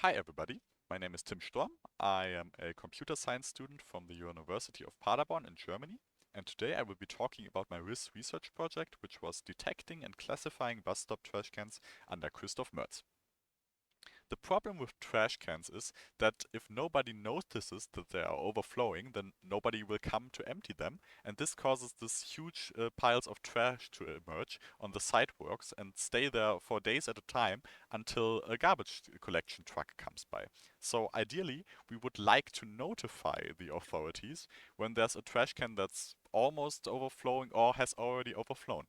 Hi everybody, my name is Tim Storm. I am a computer science student from the University of Paderborn in Germany, and today I will be talking about my RIS research project, which was detecting and classifying bus stop trash cans under Christoph Merz. The problem with trash cans is that if nobody notices that they are overflowing, then nobody will come to empty them, and this causes this huge piles of trash to emerge on the sidewalks and stay there for days at a time until a garbage collection truck comes by. So ideally, we would like to notify the authorities when there's a trash can that's almost overflowing or has already overflown.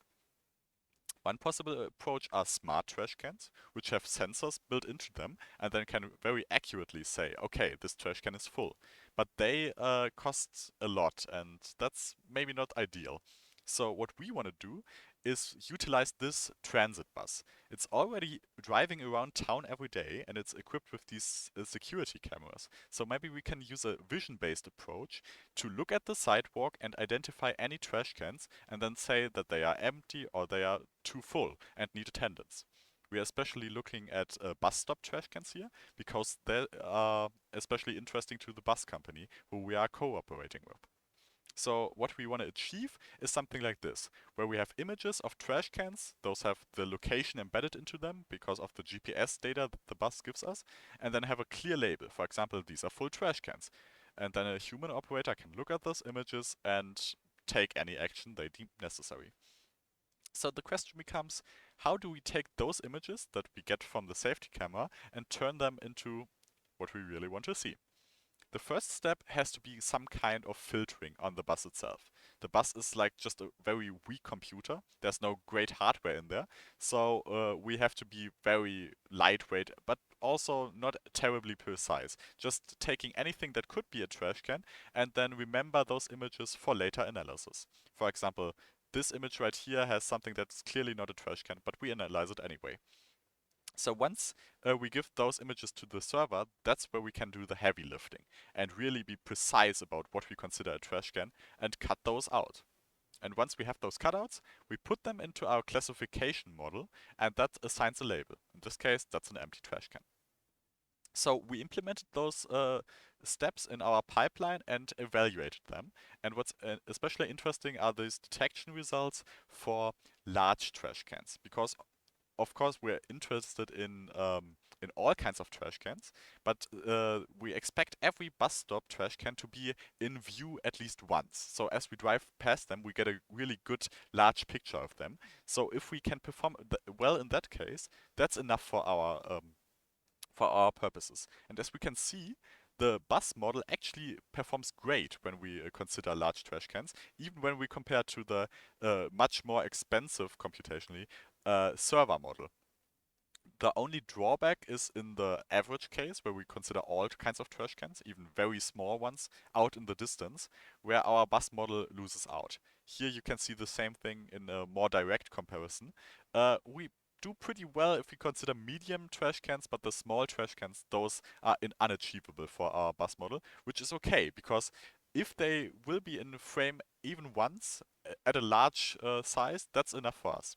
One possible approach are smart trash cans, which have sensors built into them and then can very accurately say, okay, this trash can is full. But they cost a lot, and that's maybe not ideal. So what we want to do is utilize this transit bus. It's already driving around town every day and it's equipped with these security cameras. So maybe we can use a vision-based approach to look at the sidewalk and identify any trash cans and then say that they are empty or they are too full and need attendance. We are especially looking at bus stop trash cans here because they are especially interesting to the bus company who we are cooperating with. So what we want to achieve is something like this, where we have images of trash cans, those have the location embedded into them because of the GPS data that the bus gives us, and then have a clear label. For example, these are full trash cans. And then a human operator can look at those images and take any action they deem necessary. So the question becomes, how do we take those images that we get from the safety camera and turn them into what we really want to see? The first step has to be some kind of filtering on the bus itself. The bus is like just a very weak computer. There's no great hardware in there. So we have to be very lightweight, but also not terribly precise. Just taking anything that could be a trash can and then remember those images for later analysis. For example, this image right here has something that's clearly not a trash can, but we analyze it anyway. So once we give those images to the server, that's where we can do the heavy lifting and really be precise about what we consider a trash can and cut those out. And once we have those cutouts, we put them into our classification model and that assigns a label. In this case, that's an empty trash can. So we implemented those steps in our pipeline and evaluated them. And what's especially interesting are these detection results for large trash cans, because of course, we're interested in all kinds of trash cans, but we expect every bus stop trash can to be in view at least once. So as we drive past them, we get a really good large picture of them. So if we can perform well in that case, that's enough for our purposes. And as we can see, the bus model actually performs great when we consider large trash cans, even when we compare to the much more expensive computationally server model. The only drawback is in the average case, where we consider all kinds of trash cans, even very small ones, out in the distance, where our bus model loses out. Here you can see the same thing in a more direct comparison. We do pretty well if we consider medium trash cans, but the small trash cans, those are unachievable for our bus model, which is okay, because if they will be in frame even once at a large size, that's enough for us.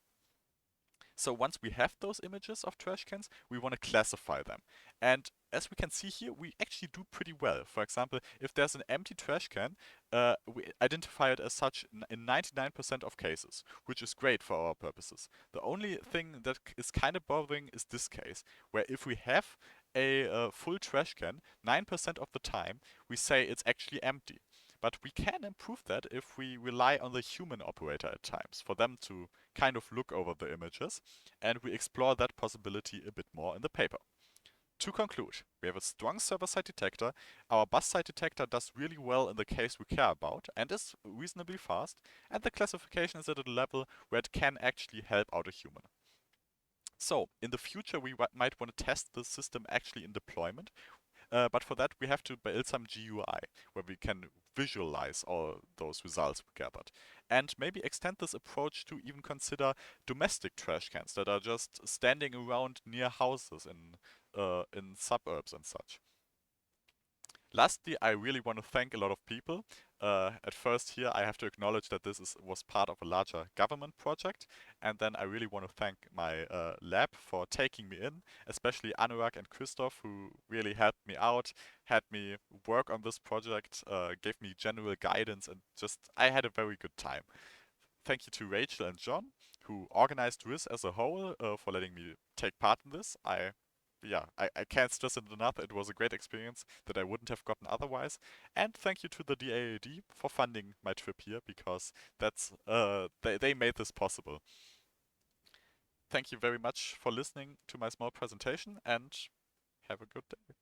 So once we have those images of trash cans, we want to classify them. And as we can see here, we actually do pretty well. For example, if there's an empty trash can, we identify it as such in 99% of cases, which is great for our purposes. The only thing that is kind of bothering is this case, where if we have a full trash can, 9% of the time, we say it's actually empty. But we can improve that if we rely on the human operator at times for them to kind of look over the images, and we explore that possibility a bit more in the paper. To conclude, we have a strong server-side detector. Our bus-side detector does really well in the case we care about and is reasonably fast, and the classification is at a level where it can actually help out a human. So, in the future, we might want to test the system actually in deployment, but for that, we have to build some GUI where we can visualize all those results we gathered. And maybe extend this approach to even consider domestic trash cans that are just standing around near houses in suburbs and such. Lastly, I really want to thank a lot of people. At first here, I have to acknowledge that was part of a larger government project, and then I really want to thank my lab for taking me in, especially Anurag and Christoph, who really helped me out, had me work on this project, gave me general guidance, and just I had a very good time. Thank you to Rachel and John, who organized RIS as a whole, for letting me take part in this. I can't stress it enough. It was a great experience that I wouldn't have gotten otherwise. And thank you to the DAAD for funding my trip here because they made this possible. Thank you very much for listening to my small presentation and have a good day.